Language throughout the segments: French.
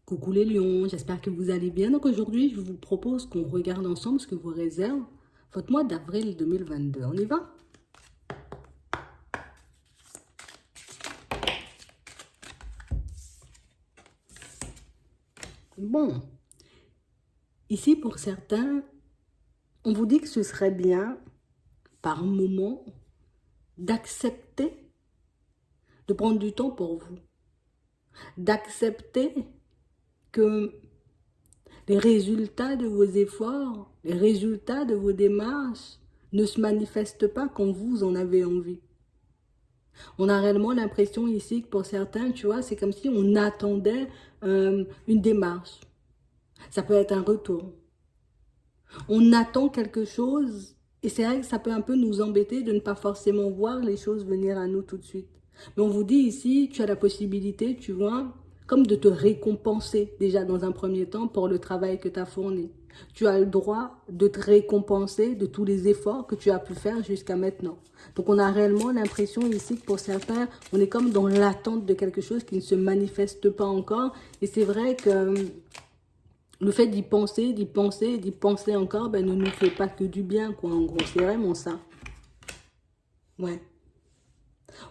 Coucou les lions, j'espère que vous allez bien. Donc aujourd'hui, je vous propose qu'on regarde ensemble ce que vous réserve votre mois d'avril 2022. On y va? Bon, ici pour certains, on vous dit que ce serait bien, par moment, d'accepter de prendre du temps pour vous. D'accepter que les résultats de vos efforts, les résultats de vos démarches ne se manifestent pas quand vous en avez envie. On a réellement l'impression ici que pour certains, tu vois, c'est comme si on attendait une démarche. Ça peut être un retour. On attend quelque chose et c'est vrai que ça peut un peu nous embêter de ne pas forcément voir les choses venir à nous tout de suite. Mais on vous dit ici, tu as la possibilité, tu vois, comme de te récompenser déjà dans un premier temps pour le travail que tu as fourni. Tu as le droit de te récompenser de tous les efforts que tu as pu faire jusqu'à maintenant. Donc on a réellement l'impression ici que pour certains, on est comme dans l'attente de quelque chose qui ne se manifeste pas encore. Et c'est vrai que le fait d'y penser, d'y penser, d'y penser encore, ben, ne nous fait pas que du bien, quoi. En gros, c'est vraiment ça. Ouais.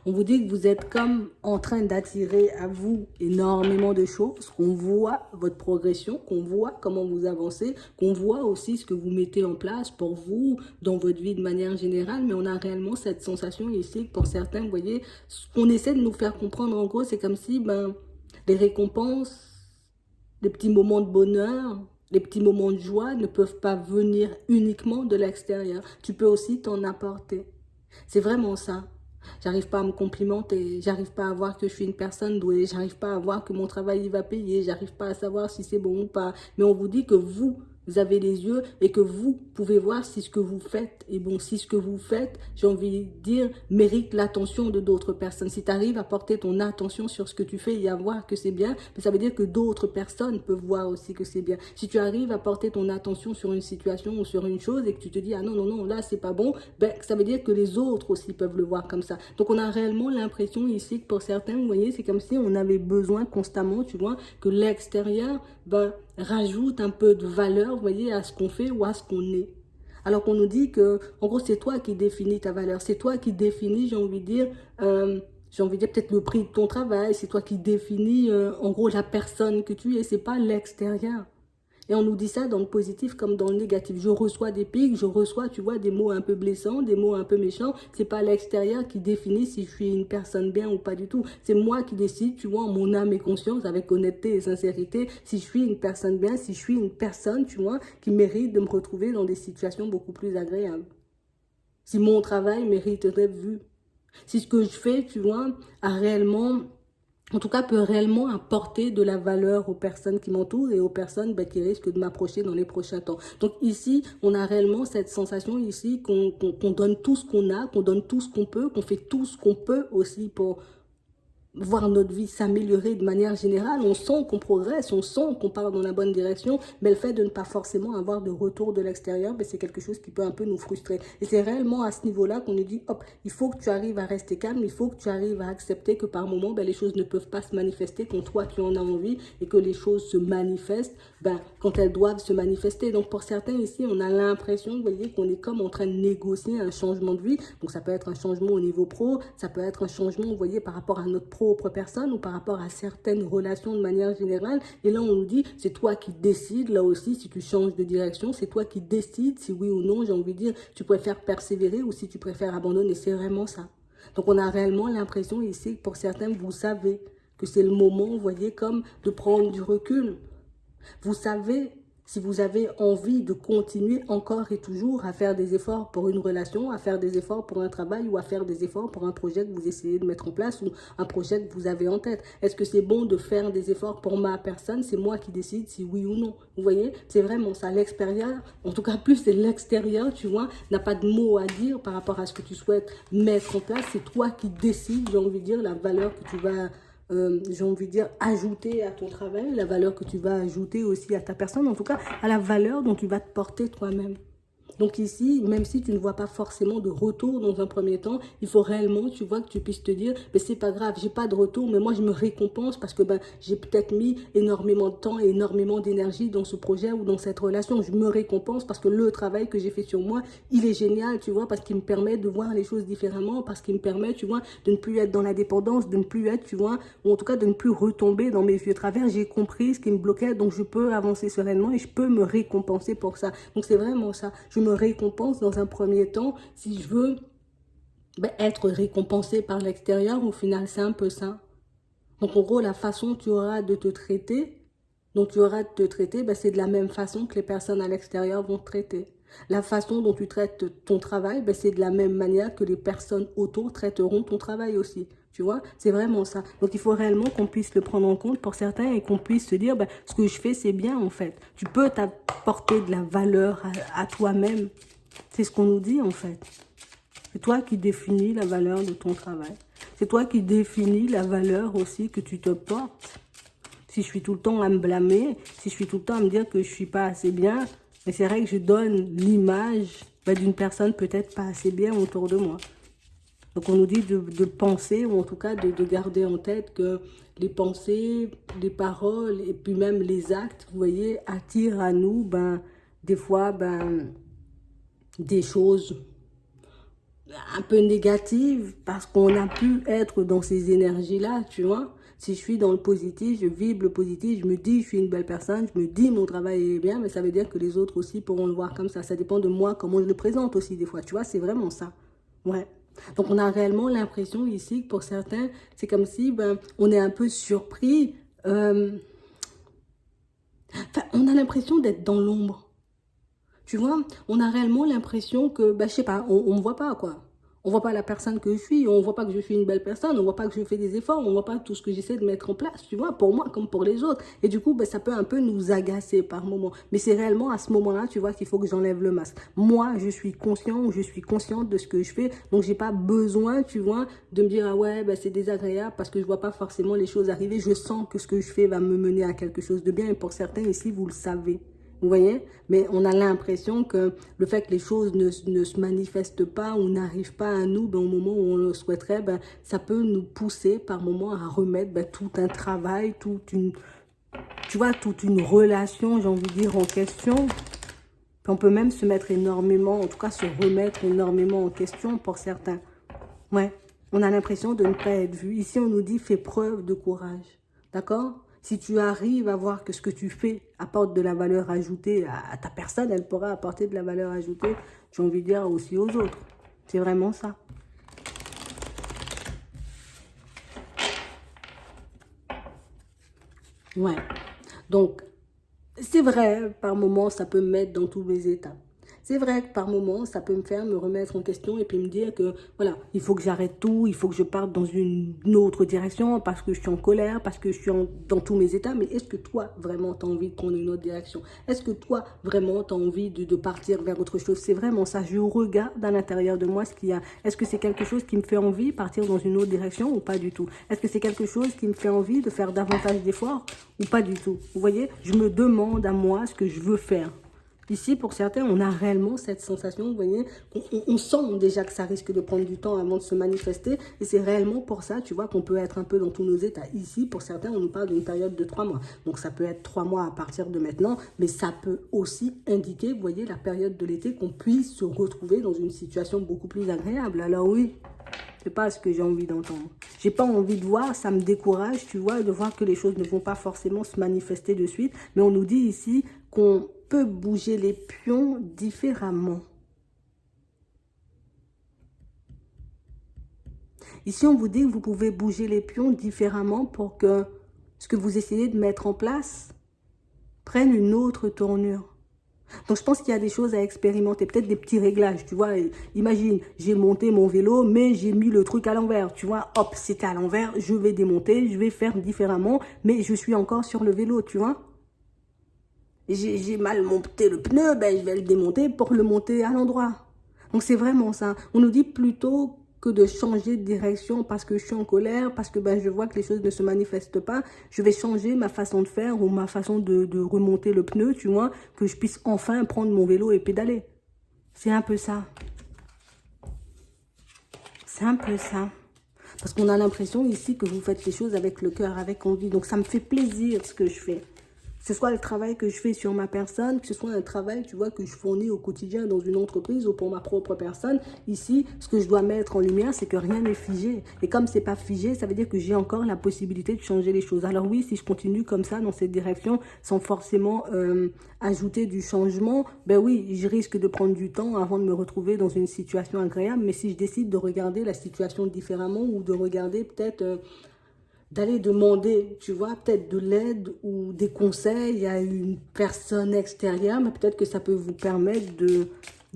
On vous dit que vous êtes comme en train d'attirer à vous énormément de choses, qu'on voit votre progression, qu'on voit comment vous avancez, qu'on voit aussi ce que vous mettez en place pour vous, dans votre vie de manière générale, mais on a réellement cette sensation ici que pour certains, vous voyez, ce qu'on essaie de nous faire comprendre, en gros, c'est comme si ben, les récompenses, les petits moments de bonheur, les petits moments de joie ne peuvent pas venir uniquement de l'extérieur. Tu peux aussi t'en apporter. C'est vraiment ça. J'arrive pas à me complimenter, j'arrive pas à voir que je suis une personne douée, j'arrive pas à voir que mon travail il va payer, j'arrive pas à savoir si c'est bon ou pas. Mais on vous dit que vous avez les yeux et que vous pouvez voir si ce que vous faites est bon. Si ce que vous faites, j'ai envie de dire, mérite l'attention de d'autres personnes. Si tu arrives à porter ton attention sur ce que tu fais et à voir que c'est bien, ça veut dire que d'autres personnes peuvent voir aussi que c'est bien. Si tu arrives à porter ton attention sur une situation ou sur une chose et que tu te dis, ah non, non, non, là c'est pas bon, ben, ça veut dire que les autres aussi peuvent le voir comme ça. Donc on a réellement l'impression ici que pour certains, vous voyez, c'est comme si on avait besoin constamment, tu vois, que l'extérieur ben, rajoute un peu de valeur, vous voyez, à ce qu'on fait ou à ce qu'on est. Alors qu'on nous dit que, en gros, c'est toi qui définis ta valeur, c'est toi qui définis, j'ai envie de dire peut-être le prix de ton travail, c'est toi qui définis, en gros, la personne que tu es, c'est pas l'extérieur. Et on nous dit ça dans le positif comme dans le négatif. Je reçois des pics, je reçois, tu vois, des mots un peu blessants, des mots un peu méchants. C'est pas l'extérieur qui définit si je suis une personne bien ou pas du tout. C'est moi qui décide, tu vois, en mon âme et conscience, avec honnêteté et sincérité, si je suis une personne bien, si je suis une personne, tu vois, qui mérite de me retrouver dans des situations beaucoup plus agréables. Si mon travail mérite d'être vu. Si ce que je fais, tu vois, a réellement en tout cas, peut réellement apporter de la valeur aux personnes qui m'entourent et aux personnes ben, qui risquent de m'approcher dans les prochains temps. Donc ici, on a réellement cette sensation ici qu'on donne tout ce qu'on a, qu'on donne tout ce qu'on peut, qu'on fait tout ce qu'on peut aussi pour voir notre vie s'améliorer de manière générale. On sent qu'on progresse, on sent qu'on part dans la bonne direction, mais le fait de ne pas forcément avoir de retour de l'extérieur, ben c'est quelque chose qui peut un peu nous frustrer. Et c'est réellement à ce niveau-là qu'on nous dit, hop, il faut que tu arrives à rester calme, il faut que tu arrives à accepter que par moment, ben, les choses ne peuvent pas se manifester quand toi tu en as envie et que les choses se manifestent ben, quand elles doivent se manifester. Donc pour certains ici, on a l'impression, vous voyez, qu'on est comme en train de négocier un changement de vie. Donc ça peut être un changement au niveau pro, ça peut être un changement, vous voyez, par rapport à notre propre personne ou par rapport à certaines relations de manière générale. Et là, on nous dit, c'est toi qui décides, là aussi, si tu changes de direction, c'est toi qui décides si oui ou non, j'ai envie de dire, tu préfères persévérer ou si tu préfères abandonner. C'est vraiment ça. Donc, on a réellement l'impression ici que pour certains, vous savez que c'est le moment, vous voyez, comme de prendre du recul. Vous savez, si vous avez envie de continuer encore et toujours à faire des efforts pour une relation, à faire des efforts pour un travail ou à faire des efforts pour un projet que vous essayez de mettre en place ou un projet que vous avez en tête. Est-ce que c'est bon de faire des efforts pour ma personne? C'est moi qui décide si oui ou non. Vous voyez, c'est vraiment ça. L'extérieur, en tout cas plus c'est l'extérieur, tu vois, n'a pas de mots à dire par rapport à ce que tu souhaites mettre en place. C'est toi qui décides, j'ai envie de dire, la valeur que tu vas j'ai envie de dire, ajouter à ton travail, la valeur que tu vas ajouter aussi à ta personne, en tout cas, à la valeur dont tu vas te porter toi-même. Donc ici, même si tu ne vois pas forcément de retour dans un premier temps, il faut réellement, tu vois, que tu puisses te dire, mais c'est pas grave, j'ai pas de retour, mais moi je me récompense parce que ben, j'ai peut-être mis énormément de temps et énormément d'énergie dans ce projet ou dans cette relation. Je me récompense parce que le travail que j'ai fait sur moi, il est génial, tu vois, parce qu'il me permet de voir les choses différemment, parce qu'il me permet, tu vois, de ne plus être dans la dépendance, de ne plus être, tu vois, ou en tout cas de ne plus retomber dans mes vieux travers. J'ai compris ce qui me bloquait, donc je peux avancer sereinement et je peux me récompenser pour ça. Donc c'est vraiment ça. Je me récompense dans un premier temps si je veux être récompensé par l'extérieur. Au final, c'est un peu ça. Donc en gros, la façon que tu auras de te traiter, c'est de la même façon que les personnes à l'extérieur vont te traiter. La façon dont tu traites ton travail, c'est de la même manière que les personnes autour traiteront ton travail aussi. Tu vois, c'est vraiment ça. Donc il faut réellement qu'on puisse le prendre en compte pour certains et qu'on puisse se dire, ce que je fais, c'est bien en fait. Tu peux t'apporter de la valeur à toi-même. C'est ce qu'on nous dit en fait. C'est toi qui définis la valeur de ton travail. C'est toi qui définis la valeur aussi que tu te portes. Si je suis tout le temps à me blâmer, si je suis tout le temps à me dire que je suis pas assez bien, mais c'est vrai que je donne l'image d'une personne peut-être pas assez bien autour de moi. Donc on nous dit de penser, ou en tout cas de garder en tête que les pensées, les paroles et puis même les actes, vous voyez, attirent à nous des fois des choses un peu négatives parce qu'on a pu être dans ces énergies-là, tu vois. Si je suis dans le positif, je vibre le positif, je me dis je suis une belle personne, je me dis mon travail est bien, mais ça veut dire que les autres aussi pourront le voir comme ça. Ça dépend de moi, comment je le présente aussi des fois, tu vois, c'est vraiment ça. Ouais. Donc on a réellement l'impression ici que pour certains, c'est comme si on est un peu surpris. On a l'impression d'être dans l'ombre. Tu vois, on a réellement l'impression que, je sais pas, on me voit pas, quoi. On voit pas la personne que je suis, on voit pas que je suis une belle personne, on voit pas que je fais des efforts, on voit pas tout ce que j'essaie de mettre en place, tu vois, pour moi comme pour les autres. Et du coup, ça peut un peu nous agacer par moment. Mais c'est réellement à ce moment-là, tu vois, qu'il faut que j'enlève le masque. Moi, je suis conscient ou je suis consciente de ce que je fais, donc j'ai pas besoin, tu vois, de me dire, ah ouais, c'est désagréable parce que je vois pas forcément les choses arriver. Je sens que ce que je fais va me mener à quelque chose de bien. Et pour certains ici, vous le savez. Vous voyez? Mais on a l'impression que le fait que les choses ne se manifestent pas ou n'arrivent pas à nous au moment où on le souhaiterait, ça peut nous pousser par moment à remettre tout un travail, toute une relation, j'ai envie de dire, en question. Puis on peut même se mettre énormément, en tout cas se remettre énormément en question pour certains. Ouais, on a l'impression de ne pas être vu. Ici, on nous dit, fais preuve de courage. D'accord? Si tu arrives à voir que ce que tu fais apporte de la valeur ajoutée à ta personne, elle pourra apporter de la valeur ajoutée, j'ai envie de dire, aussi aux autres. C'est vraiment ça. Ouais. Donc, c'est vrai, par moments, ça peut me mettre dans tous mes états. C'est vrai que par moments, ça peut me faire me remettre en question et puis me dire que, voilà, il faut que j'arrête tout, il faut que je parte dans une autre direction parce que je suis en colère, parce que je suis dans tous mes états. Mais est-ce que toi, vraiment, tu as envie de prendre une autre direction? Est-ce que toi, vraiment, tu as envie de partir vers autre chose? C'est vraiment ça. Je regarde à l'intérieur de moi ce qu'il y a. Est-ce que c'est quelque chose qui me fait envie de partir dans une autre direction ou pas du tout? Est-ce que c'est quelque chose qui me fait envie de faire davantage d'efforts ou pas du tout? Vous voyez, je me demande à moi ce que je veux faire. Ici, pour certains, on a réellement cette sensation, vous voyez, on sent déjà que ça risque de prendre du temps avant de se manifester. Et c'est réellement pour ça, tu vois, qu'on peut être un peu dans tous nos états. Ici, pour certains, on nous parle d'une période de 3 mois. Donc, ça peut être 3 mois à partir de maintenant, mais ça peut aussi indiquer, vous voyez, la période de l'été, qu'on puisse se retrouver dans une situation beaucoup plus agréable. Alors oui, c'est pas ce que j'ai envie d'entendre. J'ai pas envie de voir, ça me décourage, tu vois, de voir que les choses ne vont pas forcément se manifester de suite. Mais on nous dit ici qu'on peut bouger les pions différemment. Ici, on vous dit que vous pouvez bouger les pions différemment pour que ce que vous essayez de mettre en place prenne une autre tournure. Donc, je pense qu'il y a des choses à expérimenter, peut-être des petits réglages, tu vois. Imagine, j'ai monté mon vélo, mais j'ai mis le truc à l'envers, tu vois. Hop, c'était à l'envers, je vais démonter, je vais faire différemment, mais je suis encore sur le vélo, tu vois. J'ai mal monté le pneu, je vais le démonter pour le monter à l'endroit. Donc, c'est vraiment ça. On nous dit plutôt que de changer de direction parce que je suis en colère, parce que je vois que les choses ne se manifestent pas, je vais changer ma façon de faire ou ma façon de remonter le pneu, tu vois, que je puisse enfin prendre mon vélo et pédaler. C'est un peu ça. C'est un peu ça. Parce qu'on a l'impression ici que vous faites les choses avec le cœur, avec envie. Donc ça me fait plaisir ce que je fais. Que ce soit le travail que je fais sur ma personne, que ce soit un travail, tu vois, que je fournis au quotidien dans une entreprise ou pour ma propre personne. Ici, ce que je dois mettre en lumière, c'est que rien n'est figé. Et comme c'est pas figé, ça veut dire que j'ai encore la possibilité de changer les choses. Alors oui, si je continue comme ça, dans cette direction, sans forcément ajouter du changement, ben oui, je risque de prendre du temps avant de me retrouver dans une situation agréable. Mais si je décide de regarder la situation différemment ou de regarder peut-être... d'aller demander, tu vois, peut-être de l'aide ou des conseils à une personne extérieure, mais peut-être que ça peut vous permettre de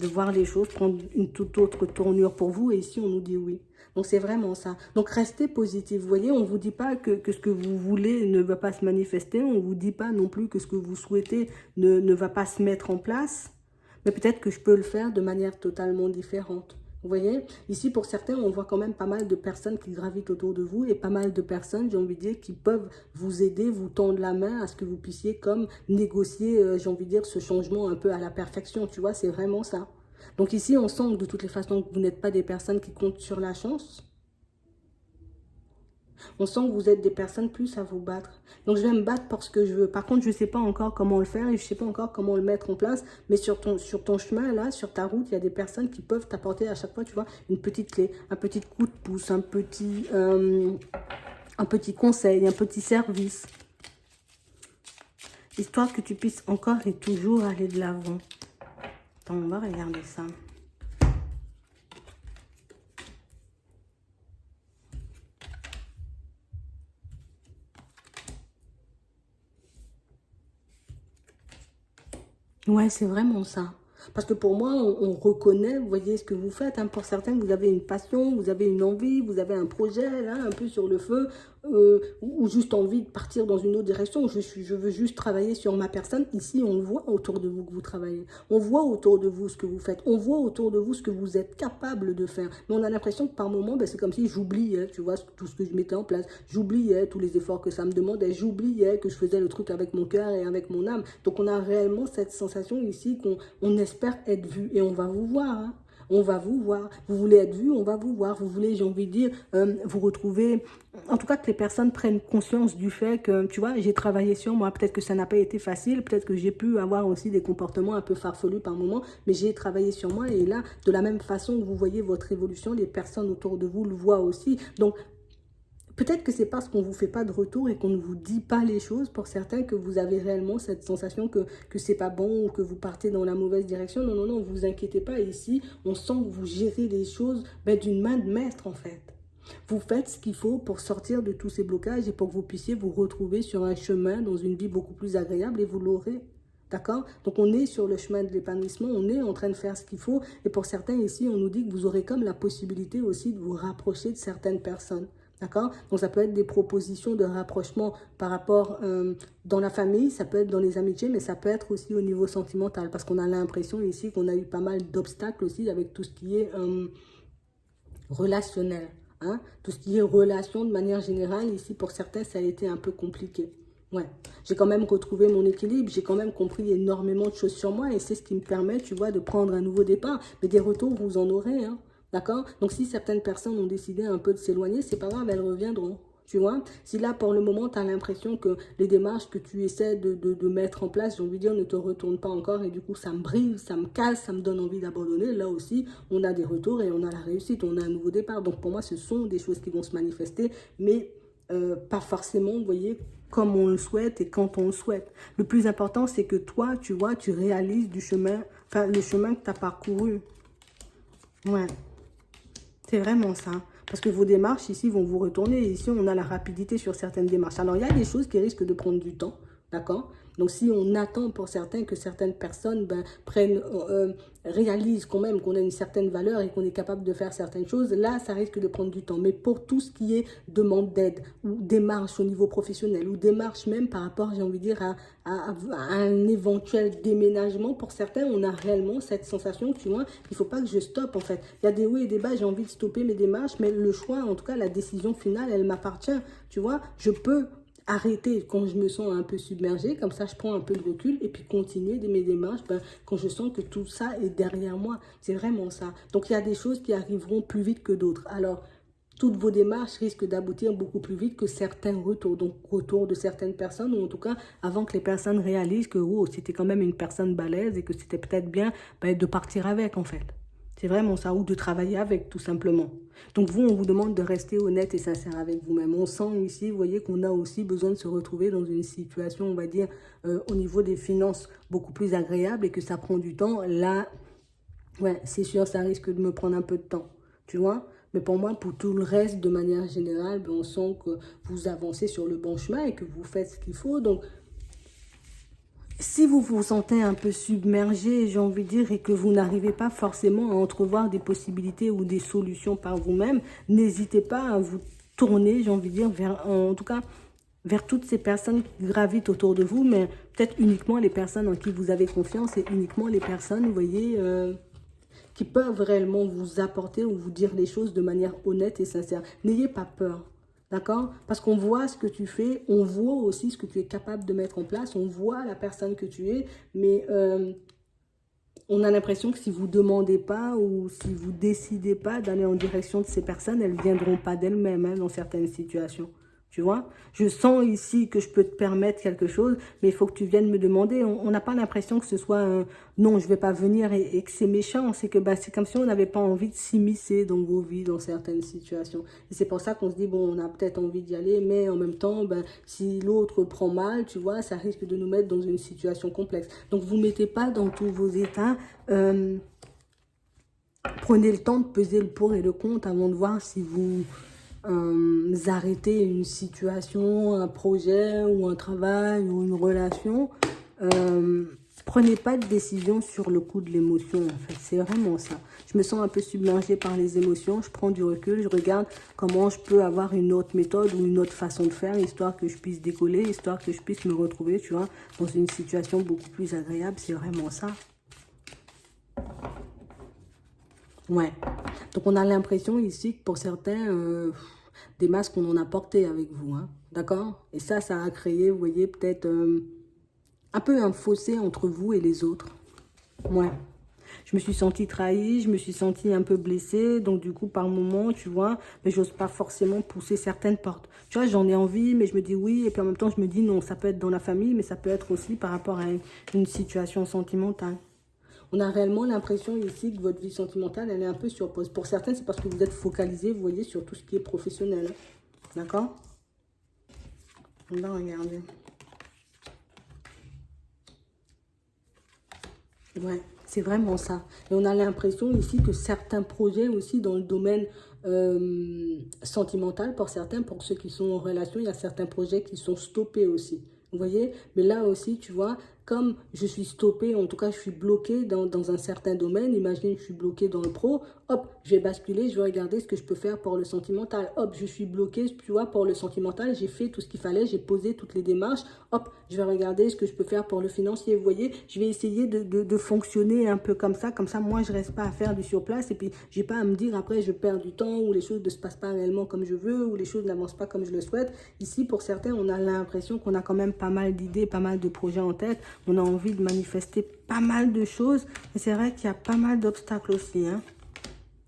voir les choses, prendre une toute autre tournure pour vous, et ici on nous dit oui. Donc c'est vraiment ça. Donc restez positif, vous voyez, on ne vous dit pas que ce que vous voulez ne va pas se manifester, on ne vous dit pas non plus que ce que vous souhaitez ne va pas se mettre en place, mais peut-être que je peux le faire de manière totalement différente. Vous voyez, ici pour certains, on voit quand même pas mal de personnes qui gravitent autour de vous et pas mal de personnes, j'ai envie de dire, qui peuvent vous aider, vous tendre la main à ce que vous puissiez comme négocier, j'ai envie de dire, ce changement un peu à la perfection, tu vois, c'est vraiment ça. Donc ici, on sent que de toutes les façons, vous n'êtes pas des personnes qui comptent sur la chance. On sent que vous êtes des personnes plus à vous battre. Donc, je vais me battre pour ce que je veux. Par contre, je ne sais pas encore comment le faire et je ne sais pas encore comment le mettre en place. Mais sur ton chemin, là, sur ta route, il y a des personnes qui peuvent t'apporter à chaque fois, tu vois, une petite clé, un petit coup de pouce, un petit conseil, un petit service. Histoire que tu puisses encore et toujours aller de l'avant. Attends, on va regarder ça. Ouais, c'est vraiment ça. Parce que pour moi, on reconnaît, vous voyez ce que vous faites. Hein. Pour certains, vous avez une passion, vous avez une envie, vous avez un projet, là, un peu sur le feu, ou juste envie de partir dans une autre direction. Je veux juste travailler sur ma personne. Ici, on voit autour de vous que vous travaillez. On voit autour de vous ce que vous faites. On voit autour de vous ce que vous êtes capable de faire. Mais on a l'impression que par moment, ben, c'est comme si j'oubliais, tu vois, tout ce que je mettais en place. J'oubliais tous les efforts que ça me demandait. J'oubliais que je faisais le truc avec mon cœur et avec mon âme. Donc, on a réellement cette sensation ici qu'on espère être vu. Et on va vous voir, hein. On va vous voir. Vous voulez être vu, on va vous voir. Vous voulez, j'ai envie de dire, vous retrouver. En tout cas, que les personnes prennent conscience du fait que, tu vois, j'ai travaillé sur moi. Peut-être que ça n'a pas été facile. Peut-être que j'ai pu avoir aussi des comportements un peu farfelus par moment. Mais j'ai travaillé sur moi. Et là, de la même façon que vous voyez votre évolution, les personnes autour de vous le voient aussi. Donc, peut-être que c'est parce qu'on ne vous fait pas de retour et qu'on ne vous dit pas les choses pour certains que vous avez réellement cette sensation que c'est pas bon ou que vous partez dans la mauvaise direction. Non, non, non, vous inquiétez pas. Ici, on sent que vous gérez les choses d'une main de maître en fait. Vous faites ce qu'il faut pour sortir de tous ces blocages et pour que vous puissiez vous retrouver sur un chemin dans une vie beaucoup plus agréable et vous l'aurez. D'accord? Donc, on est sur le chemin de l'épanouissement, on est en train de faire ce qu'il faut. Et pour certains ici, on nous dit que vous aurez comme la possibilité aussi de vous rapprocher de certaines personnes. D'accord? Donc, ça peut être des propositions de rapprochement par rapport dans la famille, ça peut être dans les amitiés, mais ça peut être aussi au niveau sentimental. Parce qu'on a l'impression ici qu'on a eu pas mal d'obstacles aussi avec tout ce qui est relationnel. Hein? Tout ce qui est relation de manière générale, ici pour certains, ça a été un peu compliqué. Ouais, j'ai quand même retrouvé mon équilibre, j'ai quand même compris énormément de choses sur moi et c'est ce qui me permet, tu vois, de prendre un nouveau départ. Mais des retours, vous en aurez, hein. D'accord? Donc, si certaines personnes ont décidé un peu de s'éloigner, c'est pas grave, elles reviendront. Tu vois? Si là, pour le moment, tu as l'impression que les démarches que tu essaies de mettre en place, j'ai envie de dire, ne te retournent pas encore et du coup, ça me brise, ça me casse, ça me donne envie d'abandonner. Là aussi, on a des retours et on a la réussite, on a un nouveau départ. Donc, pour moi, ce sont des choses qui vont se manifester, mais pas forcément, vous voyez, comme on le souhaite et quand on le souhaite. Le plus important, c'est que toi, tu vois, tu réalises du chemin, enfin, le chemin que tu as parcouru. Ouais. C'est vraiment ça. Parce que vos démarches ici vont vous retourner. Ici, on a la rapidité sur certaines démarches. Alors, il y a des choses qui risquent de prendre du temps. D'accord? Donc, si on attend pour certains que certaines personnes réalisent quand même qu'on a une certaine valeur et qu'on est capable de faire certaines choses, là, ça risque de prendre du temps. Mais pour tout ce qui est demande d'aide ou démarche au niveau professionnel ou démarche même par rapport, j'ai envie de dire, à un éventuel déménagement, pour certains, on a réellement cette sensation que, tu vois, il ne faut pas que je stoppe, en fait. Il y a des hauts et des bas, j'ai envie de stopper mes démarches, mais le choix, en tout cas, la décision finale, elle m'appartient. Tu vois, je peux arrêter quand je me sens un peu submergée, comme ça je prends un peu de recul et puis continuer de mes démarches quand je sens que tout ça est derrière moi. C'est vraiment ça. Donc il y a des choses qui arriveront plus vite que d'autres. Alors, toutes vos démarches risquent d'aboutir beaucoup plus vite que certains retours. Donc, retour de certaines personnes, ou en tout cas, avant que les personnes réalisent que oh, c'était quand même une personne balèze et que c'était peut-être bien de partir avec, en fait. C'est vraiment ça, ou de travailler avec, tout simplement. Donc, vous, on vous demande de rester honnête et sincère avec vous-même. On sent ici, vous voyez, qu'on a aussi besoin de se retrouver dans une situation, on va dire, au niveau des finances beaucoup plus agréable et que ça prend du temps. Là, ouais, c'est sûr, ça risque de me prendre un peu de temps, tu vois. Mais pour moi, pour tout le reste, de manière générale, on sent que vous avancez sur le bon chemin et que vous faites ce qu'il faut. Donc, si vous vous sentez un peu submergé, j'ai envie de dire, et que vous n'arrivez pas forcément à entrevoir des possibilités ou des solutions par vous-même, n'hésitez pas à vous tourner, j'ai envie de dire, vers, en tout cas, vers toutes ces personnes qui gravitent autour de vous, mais peut-être uniquement les personnes en qui vous avez confiance et uniquement les personnes, vous voyez, qui peuvent réellement vous apporter ou vous dire les choses de manière honnête et sincère. N'ayez pas peur, d'accord? Parce qu'on voit ce que tu fais, on voit aussi ce que tu es capable de mettre en place, on voit la personne que tu es, mais on a l'impression que si vous ne demandez pas ou si vous ne décidez pas d'aller en direction de ces personnes, elles ne viendront pas d'elles-mêmes dans certaines situations. Tu vois, je sens ici que je peux te permettre quelque chose, mais il faut que tu viennes me demander. On n'a pas l'impression que ce soit un non, je ne vais pas venir et que c'est méchant. C'est que c'est comme si on n'avait pas envie de s'immiscer dans vos vies, dans certaines situations. Et c'est pour ça qu'on se dit, bon, on a peut-être envie d'y aller, mais en même temps, si l'autre prend mal, tu vois, ça risque de nous mettre dans une situation complexe. Donc, vous ne mettez pas dans tous vos états. Prenez le temps de peser le pour et le contre avant de voir si vous arrêter une situation, un projet ou un travail ou une relation. Prenez pas de décision sur le coup de l'émotion, en fait. C'est vraiment ça. Je me sens un peu submergée par les émotions. Je prends du recul. Je regarde comment je peux avoir une autre méthode ou une autre façon de faire, histoire que je puisse décoller, histoire que je puisse me retrouver, tu vois, dans une situation beaucoup plus agréable. C'est vraiment ça. Ouais. Donc, on a l'impression ici que pour certains, des masques, on en a porté avec vous. Hein. D'accord? Et ça a créé, vous voyez, peut-être un peu un fossé entre vous et les autres. Ouais. Je me suis sentie trahie, je me suis sentie un peu blessée. Donc, du coup, par moment, tu vois, mais j'ose pas forcément pousser certaines portes. Tu vois, j'en ai envie, mais je me dis oui. Et puis, en même temps, je me dis non, ça peut être dans la famille, mais ça peut être aussi par rapport à une situation sentimentale. On a réellement l'impression ici que votre vie sentimentale, elle est un peu sur pause. Pour certains, c'est parce que vous êtes focalisé, vous voyez, sur tout ce qui est professionnel. D'accord? On va regarder. Ouais, c'est vraiment ça. Et on a l'impression ici que certains projets aussi dans le domaine sentimental, pour certains, pour ceux qui sont en relation, il y a certains projets qui sont stoppés aussi. Vous voyez? Mais là aussi, tu vois, comme je suis stoppée, en tout cas, je suis bloquée dans un certain domaine. Imaginez que je suis bloquée dans le pro. Hop, je vais basculer, je vais regarder ce que je peux faire pour le sentimental. Hop, je suis bloquée, tu vois, pour le sentimental. J'ai fait tout ce qu'il fallait, j'ai posé toutes les démarches. Hop, je vais regarder ce que je peux faire pour le financier. Vous voyez, je vais essayer de fonctionner un peu comme ça. Comme ça, moi, je reste pas à faire du surplace. Et puis, j'ai pas à me dire après, je perds du temps ou les choses ne se passent pas réellement comme je veux ou les choses n'avancent pas comme je le souhaite. Ici, pour certains, on a l'impression qu'on a quand même pas mal d'idées, pas mal de projets en tête. On a envie de manifester pas mal de choses. Mais c'est vrai qu'il y a pas mal d'obstacles aussi. Hein.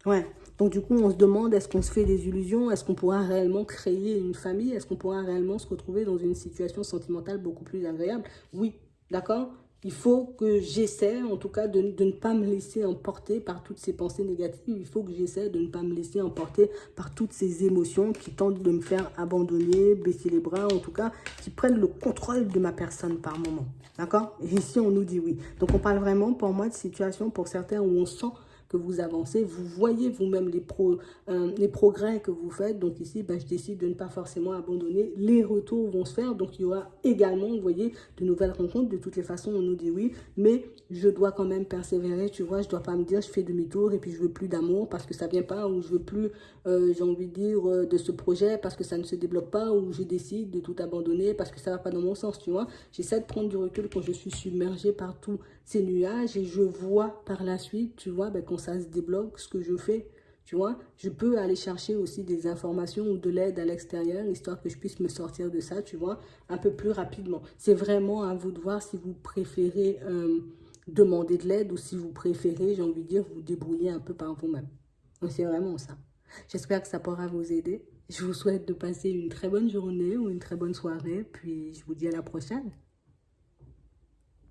Ouais. Donc, du coup, on se demande, est-ce qu'on se fait des illusions? Est-ce qu'on pourra réellement créer une famille? Est-ce qu'on pourra réellement se retrouver dans une situation sentimentale beaucoup plus agréable? Oui, d'accord? Il faut que j'essaie, en tout cas, de ne pas me laisser emporter par toutes ces pensées négatives. Il faut que j'essaie de ne pas me laisser emporter par toutes ces émotions qui tentent de me faire abandonner, baisser les bras, en tout cas, qui prennent le contrôle de ma personne par moment. D'accord? Et ici, on nous dit oui. Donc, on parle vraiment, pour moi, de situation pour certains où on sent que vous avancez, vous voyez vous-même les progrès que vous faites. Donc ici, je décide de ne pas forcément abandonner. Les retours vont se faire. Donc il y aura également, vous voyez, de nouvelles rencontres. De toutes les façons, on nous dit oui. Mais je dois quand même persévérer. Tu vois, je ne dois pas me dire, je fais demi-tour et puis je veux plus d'amour parce que ça ne vient pas. Ou je veux plus, j'ai envie de dire, de ce projet parce que ça ne se débloque pas. Ou je décide de tout abandonner parce que ça ne va pas dans mon sens, tu vois. J'essaie de prendre du recul quand je suis submergée par tous ces nuages et je vois par la suite, tu vois, quand ça se débloque, ce que je fais, Tu vois, je peux aller chercher aussi des informations ou de l'aide à l'extérieur, histoire que je puisse me sortir de ça, tu vois, un peu plus rapidement. C'est vraiment à vous de voir si vous préférez demander de l'aide ou si vous préférez, j'ai envie de dire, vous débrouiller un peu par vous-même. Donc c'est vraiment ça. J'espère que ça pourra vous aider. Je vous souhaite de passer une très bonne journée ou une très bonne soirée, puis je vous dis à la prochaine.